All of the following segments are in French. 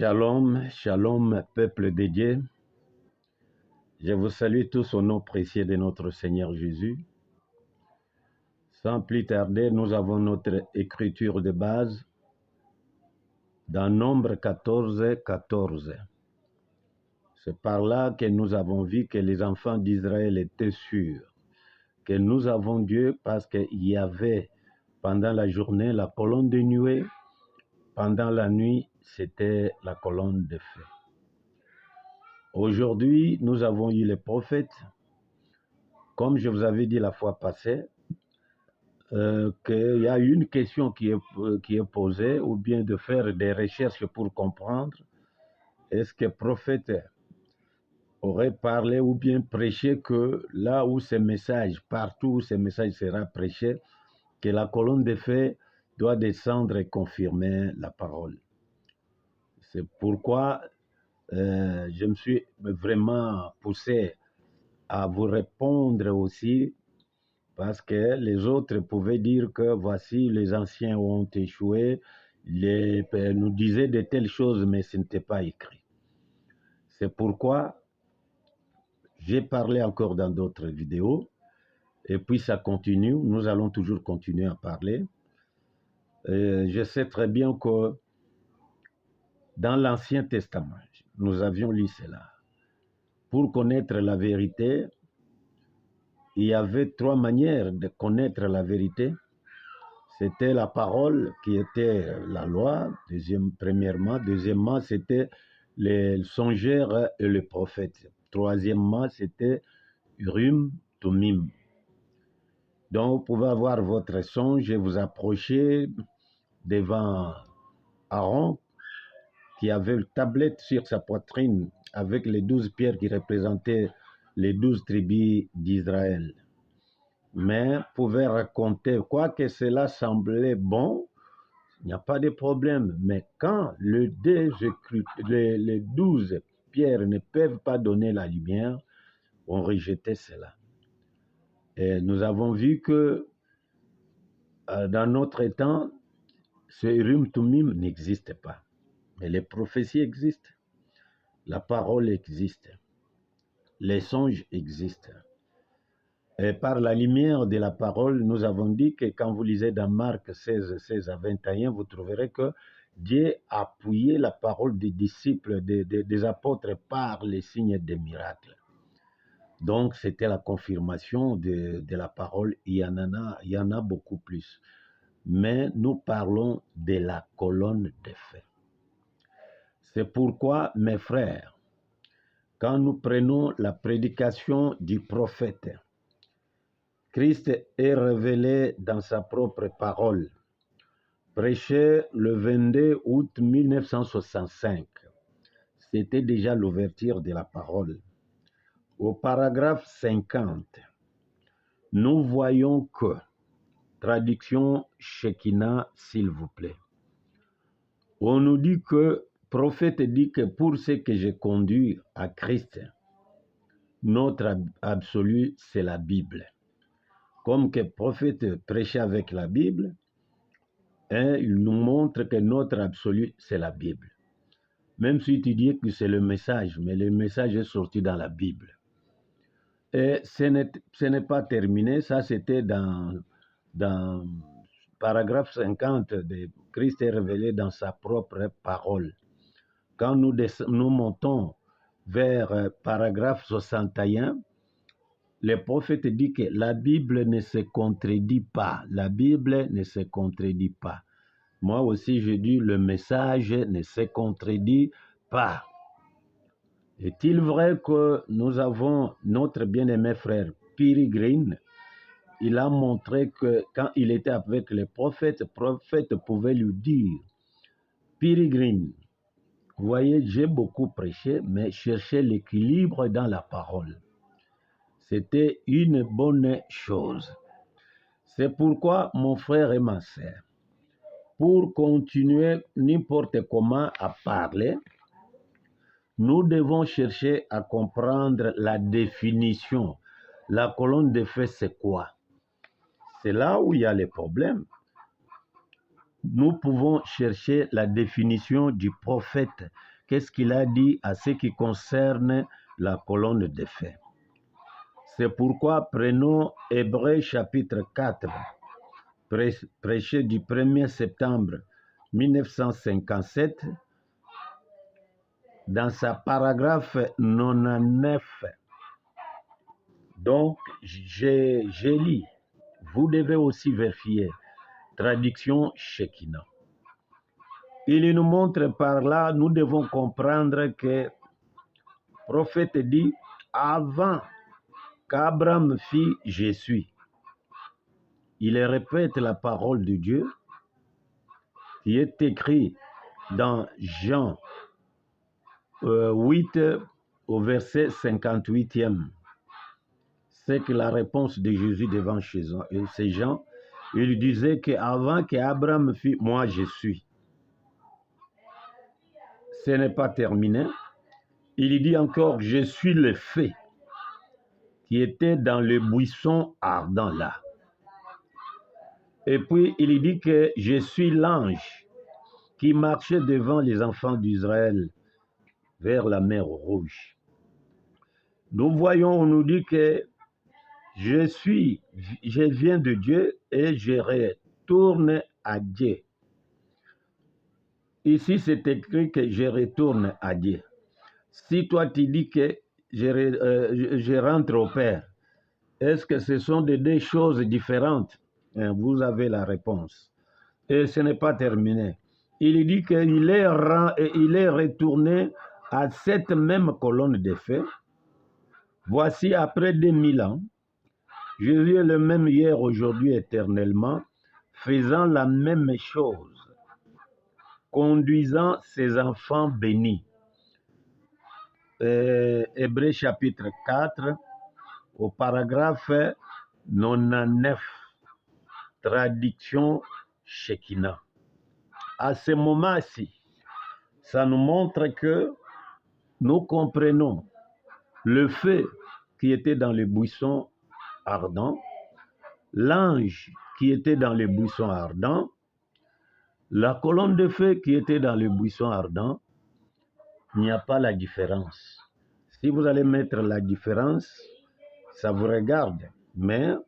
Shalom, shalom, peuple de Dieu. Je vous salue tous au nom précieux de notre Seigneur Jésus. Sans plus tarder, nous avons notre écriture de base dans Nombre 14, 14. C'est par là que nous avons vu que les enfants d'Israël étaient sûrs que nous avons Dieu parce qu'il y avait pendant la journée la colonne de nuée, pendant la nuit, c'était la colonne de feu. Aujourd'hui, nous avons eu les prophètes, comme je vous avais dit la fois passée, qu'il y a une question qui est posée, ou bien de faire des recherches pour comprendre, est-ce que le prophète aurait parlé ou bien prêché que là où ces messages, partout où ces messages sera prêché, que la colonne de feu doit descendre et confirmer la parole. C'est pourquoi je me suis vraiment poussé à vous répondre aussi, parce que les autres pouvaient dire que voici les anciens ont échoué, nous disaient de telles choses, mais ce n'était pas écrit. C'est pourquoi j'ai parlé encore dans d'autres vidéos, et puis ça continue, nous allons toujours continuer à parler. Je sais très bien que dans l'Ancien Testament, nous avions lu cela. Pour connaître la vérité, il y avait trois manières de connaître la vérité. C'était la parole qui était la loi, premièrement. Deuxièmement, c'était les songeurs et les prophètes. Troisièmement, c'était Urim, Tumim. Donc, vous pouvez avoir votre songe et vous approcher devant Aaron, qui avait une tablette sur sa poitrine avec les 12 pierres qui représentaient les 12 tribus d'Israël. Mais pouvait raconter, quoi que cela semblait bon, il n'y a pas de problème. Mais quand les 12 pierres ne peuvent pas donner la lumière, on rejetait cela. Et nous avons vu que dans notre temps, ce Urim Tumim n'existe pas. Mais les prophéties existent, la parole existe, les songes existent. Et par la lumière de la parole, nous avons dit que quand vous lisez dans Marc 16, 16 à 21, vous trouverez que Dieu a appuyé la parole des disciples, des apôtres par les signes et des miracles. Donc, c'était la confirmation de la parole. Il y en a beaucoup plus. Mais nous parlons de la colonne de feu. C'est pourquoi, mes frères, quand nous prenons la prédication du prophète, Christ est révélé dans sa propre parole, prêché le 22 août 1965. C'était déjà l'ouverture de la parole. Au paragraphe 50, nous voyons que, traduction Shekinah, s'il vous plaît, on nous dit que, le prophète dit que pour ce que j'ai conduit à Christ, notre absolu, c'est la Bible. Comme que le prophète prêchait avec la Bible, il nous montre que notre absolu, c'est la Bible. Même si tu dis que c'est le message, mais le message est sorti dans la Bible. Et ce n'est pas terminé, ça c'était dans paragraphe 50 de Christ est révélé dans sa propre parole. Quand nous montons vers paragraphe 61, le prophète dit que la Bible ne se contredit pas. La Bible ne se contredit pas. Moi aussi, je dis le message ne se contredit pas. Est-il vrai que nous avons notre bien-aimé frère Piri Green? Il a montré que quand il était avec les prophètes, le prophète pouvait lui dire, Piri Green, vous voyez, j'ai beaucoup prêché, mais cherchez l'équilibre dans la parole. C'était une bonne chose. C'est pourquoi, mon frère et ma sœur, pour continuer n'importe comment à parler, nous devons chercher à comprendre la définition. La colonne de feu, c'est quoi? C'est là où il y a les problèmes. Nous pouvons chercher la définition du prophète qu'est-ce qu'il a dit à ce qui concerne la colonne de feu. C'est pourquoi prenons Hébreux chapitre 4, prêché du 1er septembre 1957, dans sa paragraphe 99. Donc, j'ai lu. Vous devez aussi vérifier. Traduction Shekinah. Il nous montre par là, nous devons comprendre que le prophète dit, avant qu'Abraham fît je suis. Il répète la parole de Dieu qui est écrite dans Jean 8 au verset 58e. C'est que la réponse de Jésus devant ces gens, il disait qu'avant qu'Abraham fît moi je suis. Ce n'est pas terminé. Il dit encore, je suis le feu qui était dans le buisson ardent là. Et puis il dit que je suis l'ange qui marchait devant les enfants d'Israël vers la mer Rouge. Nous voyons, on nous dit que je viens de Dieu et je retourne à Dieu. Ici, c'est écrit que je retourne à Dieu. Si toi, tu dis que je rentre au Père, est-ce que ce sont des deux choses différentes? Vous avez la réponse. Et ce n'est pas terminé. Il dit qu'il est retourné à cette même colonne de feu. Voici, après 2000 ans, Jésus est le même hier, aujourd'hui, éternellement, faisant la même chose, conduisant ses enfants bénis. Hébreux chapitre 4, au paragraphe 99, traduction Shekinah. À ce moment-ci, ça nous montre que nous comprenons le feu qui était dans les buissons ardents, l'ange qui était dans les buissons ardents, la colonne de feu qui était dans les buissons ardents. Il n'y a pas la différence. Si vous allez mettre la différence, ça vous regarde. Mais le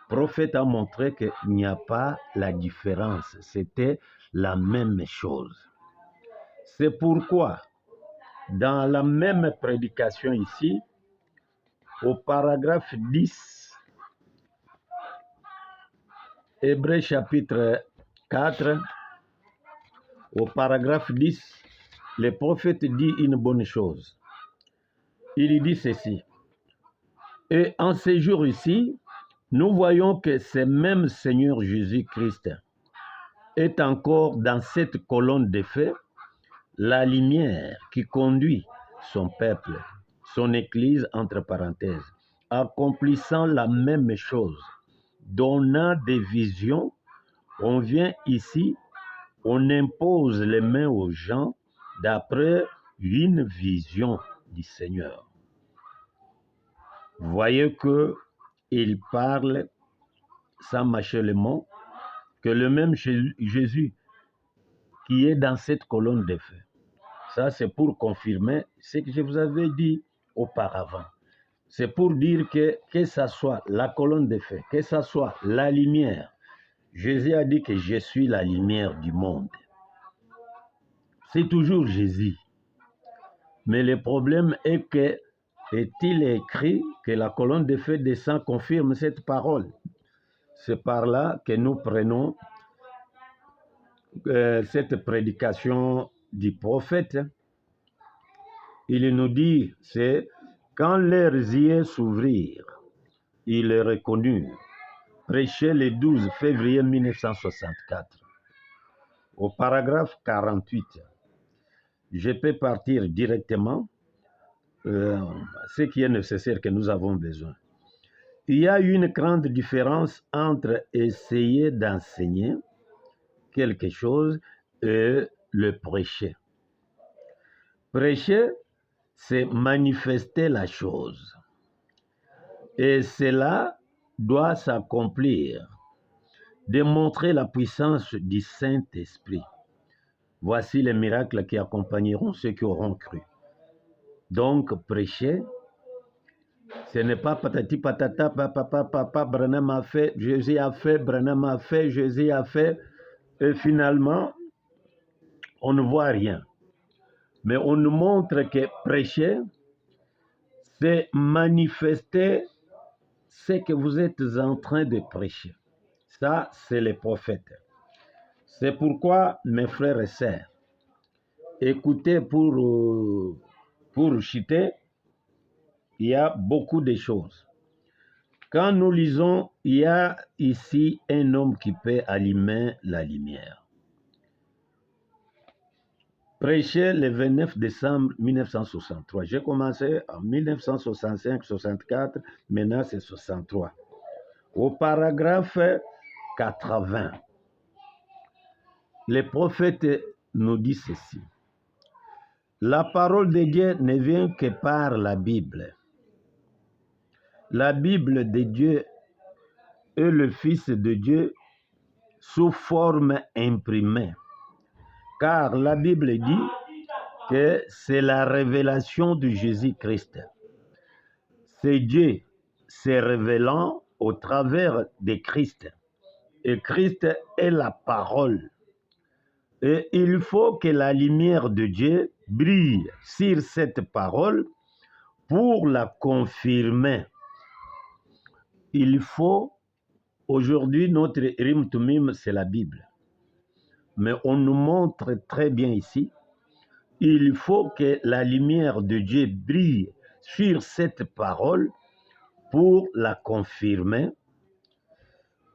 prophète a montré qu'il n'y a pas la différence. C'était la même chose. C'est pourquoi, dans la même prédication ici, au paragraphe 10, Hébreux chapitre 4, au paragraphe 10, le prophète dit une bonne chose. Il dit ceci. Et en ces jours ici, nous voyons que ce même Seigneur Jésus-Christ est encore dans cette colonne de feu, la lumière qui conduit son peuple, son Église, entre parenthèses, accomplissant la même chose, donnant des visions. On vient ici, on impose les mains aux gens d'après une vision du Seigneur. Vous voyez qu'il parle sans mâcher le mot, que le même Jésus qui est dans cette colonne de feu. Ça, c'est pour confirmer ce que je vous avais dit auparavant. C'est pour dire que ce soit la colonne de feu, que ce soit la lumière. Jésus a dit que je suis la lumière du monde. C'est toujours Jésus. Mais le problème est que, est-il écrit que la colonne de feu descend confirme cette parole? C'est par là que nous prenons cette prédication du prophète. Il nous dit, c'est quand leurs yeux s'ouvrirent, ils le reconnurent. Prêché le 12 février 1964. Au paragraphe 48, je peux partir directement. Ce qui est nécessaire que nous avons besoin. Il y a une grande différence entre essayer d'enseigner quelque chose et le prêcher. Prêcher, c'est manifester la chose. Et cela doit s'accomplir, démontrer la puissance du Saint-Esprit. voici les miracles qui accompagneront ceux qui auront cru. Donc, prêcher, ce n'est pas patati patata, papa, Branham a fait, Jésus a fait, Branham a fait, Jésus a fait, et finalement, on ne voit rien. Mais on nous montre que prêcher, c'est manifester ce que vous êtes en train de prêcher. Ça, c'est les prophètes. C'est pourquoi, mes frères et sœurs, écoutez pour chuter, il y a beaucoup de choses. Quand nous lisons, il y a ici un homme qui peut allumer la lumière. Prêché le 29 décembre 1963. J'ai commencé en 1965-64, maintenant c'est 63. Au paragraphe 80, le prophète nous dit ceci. La parole de Dieu ne vient que par la Bible. La Bible de Dieu est le Fils de Dieu sous forme imprimée. Car la Bible dit que c'est la révélation de Jésus-Christ. C'est Dieu se révélant au travers de Christ. Et Christ est la parole. Et il faut que la lumière de Dieu brille sur cette parole pour la confirmer. Il faut, aujourd'hui, notre Rim Tumim, c'est la Bible. Mais on nous montre très bien ici, il faut que la lumière de Dieu brille sur cette parole pour la confirmer,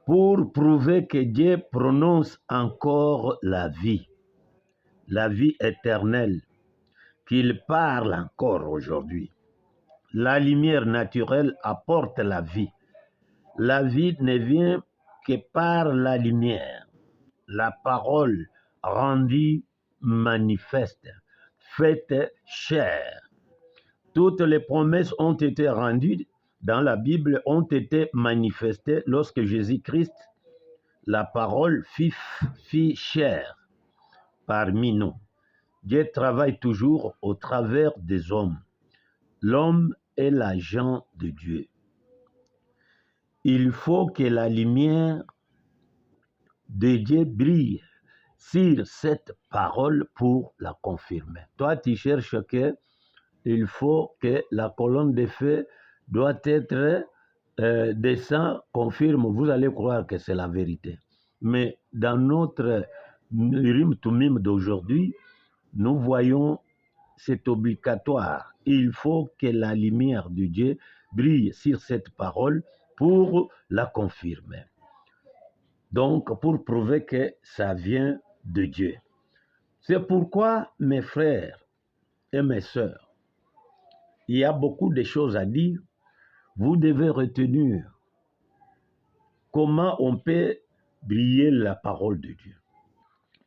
pour prouver que Dieu prononce encore la vie éternelle, qu'il parle encore aujourd'hui. La lumière naturelle apporte la vie. La vie ne vient que par la lumière. La parole rendue manifeste, faite chair. Toutes les promesses ont été rendues dans la Bible, ont été manifestées lorsque Jésus-Christ, la parole, fit chair parmi nous. Dieu travaille toujours au travers des hommes. L'homme est l'agent de Dieu. Il faut que la lumière de Dieu brille sur cette parole pour la confirmer. Toi, tu cherches que il faut que la colonne de feu doit être descend, confirme, vous allez croire que c'est la vérité. Mais dans notre Rim Tumim d'aujourd'hui, nous voyons c'est obligatoire. Il faut que la lumière de Dieu brille sur cette parole pour la confirmer. Donc, pour prouver que ça vient de Dieu. C'est pourquoi, mes frères et mes sœurs, il y a beaucoup de choses à dire. Vous devez retenir comment on peut briller la parole de Dieu.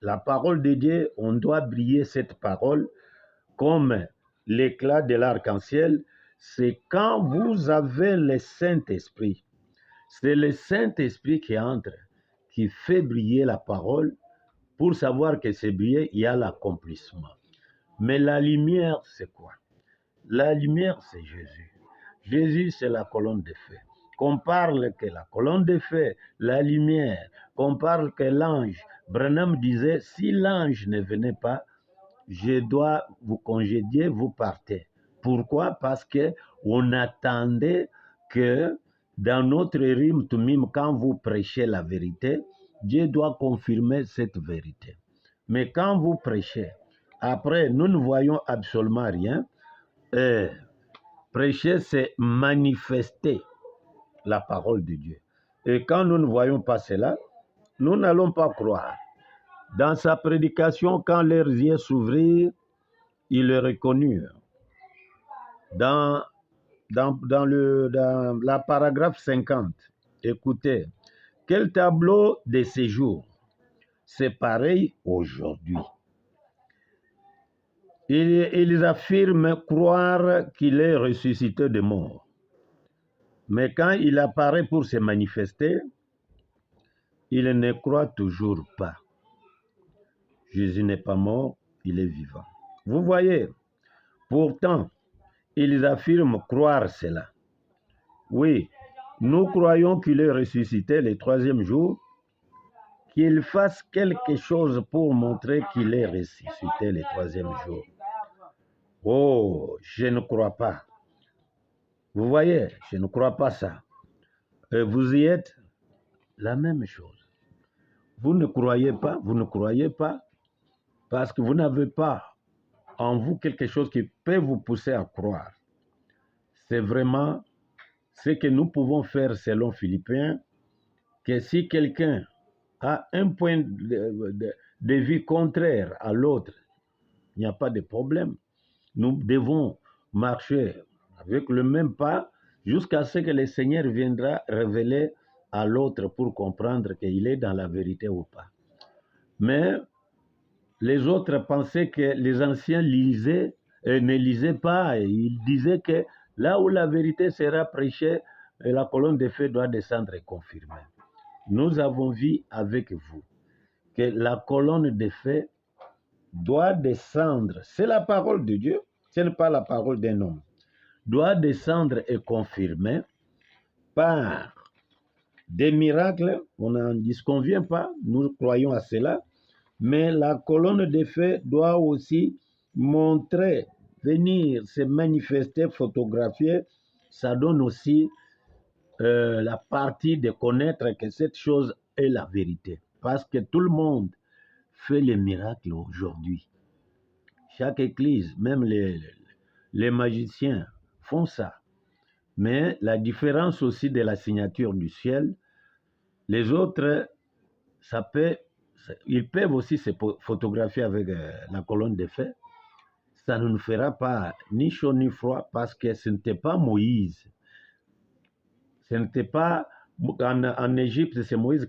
La parole de Dieu, on doit briller cette parole comme l'éclat de l'arc-en-ciel. C'est quand vous avez le Saint-Esprit. C'est le Saint-Esprit qui entre, qui fait briller la parole. Pour savoir que c'est brillé, il y a l'accomplissement. Mais la lumière, c'est quoi? La lumière, c'est Jésus. Jésus, c'est la colonne de feu. Qu'on parle que la colonne de feu, la lumière, qu'on parle que l'ange. Branham disait, si l'ange ne venait pas, je dois vous congédier, vous partez. Pourquoi? Parce qu'on attendait que dans notre Rim Tumim, quand vous prêchez la vérité, Dieu doit confirmer cette vérité. Mais quand vous prêchez, après, nous ne voyons absolument rien. Prêcher, c'est manifester la parole de Dieu. Et quand nous ne voyons pas cela, nous n'allons pas croire. Dans sa prédication, quand leurs yeux s'ouvrirent, ils le reconnurent. Dans la paragraphe 50, écoutez, quel tableau de séjour? C'est pareil aujourd'hui. Ils affirment croire qu'il est ressuscité de mort. Mais quand il apparaît pour se manifester, ils ne croient toujours pas. Jésus n'est pas mort, il est vivant. Vous voyez, pourtant, ils affirment croire cela. Oui, nous croyons qu'il est ressuscité le troisième jour, qu'il fasse quelque chose pour montrer qu'il est ressuscité le troisième jour. Oh, je ne crois pas. Vous voyez, je ne crois pas ça. Vous y êtes la même chose. Vous ne croyez pas parce que vous n'avez pas en vous quelque chose qui peut vous pousser à croire. C'est vraiment ce que nous pouvons faire selon Philippiens, que si quelqu'un a un point de vue contraire à l'autre, il n'y a pas de problème. Nous devons marcher avec le même pas jusqu'à ce que le Seigneur viendra révéler à l'autre pour comprendre qu'il est dans la vérité ou pas. Mais les autres pensaient que les anciens lisaient et ne lisaient pas. Et ils disaient que là où la vérité sera prêchée, la colonne de feu doit descendre et confirmer. Nous avons vu avec vous que la colonne de feu doit descendre. C'est la parole de Dieu, ce n'est pas la parole d'un homme. Doit descendre et confirmer par des miracles. On n'en disconvient pas, nous croyons à cela. Mais la colonne de feu doit aussi montrer, venir se manifester, photographier. Ça donne aussi la partie de connaître que cette chose est la vérité. Parce que tout le monde fait les miracles aujourd'hui. Chaque église, même les magiciens font ça. Mais la différence aussi de la signature du ciel, les autres, ils peuvent aussi se photographier avec la colonne de feu. Ça ne nous fera pas ni chaud ni froid parce que ce n'était pas Moïse. Ce n'était pas en Égypte, c'est Moïse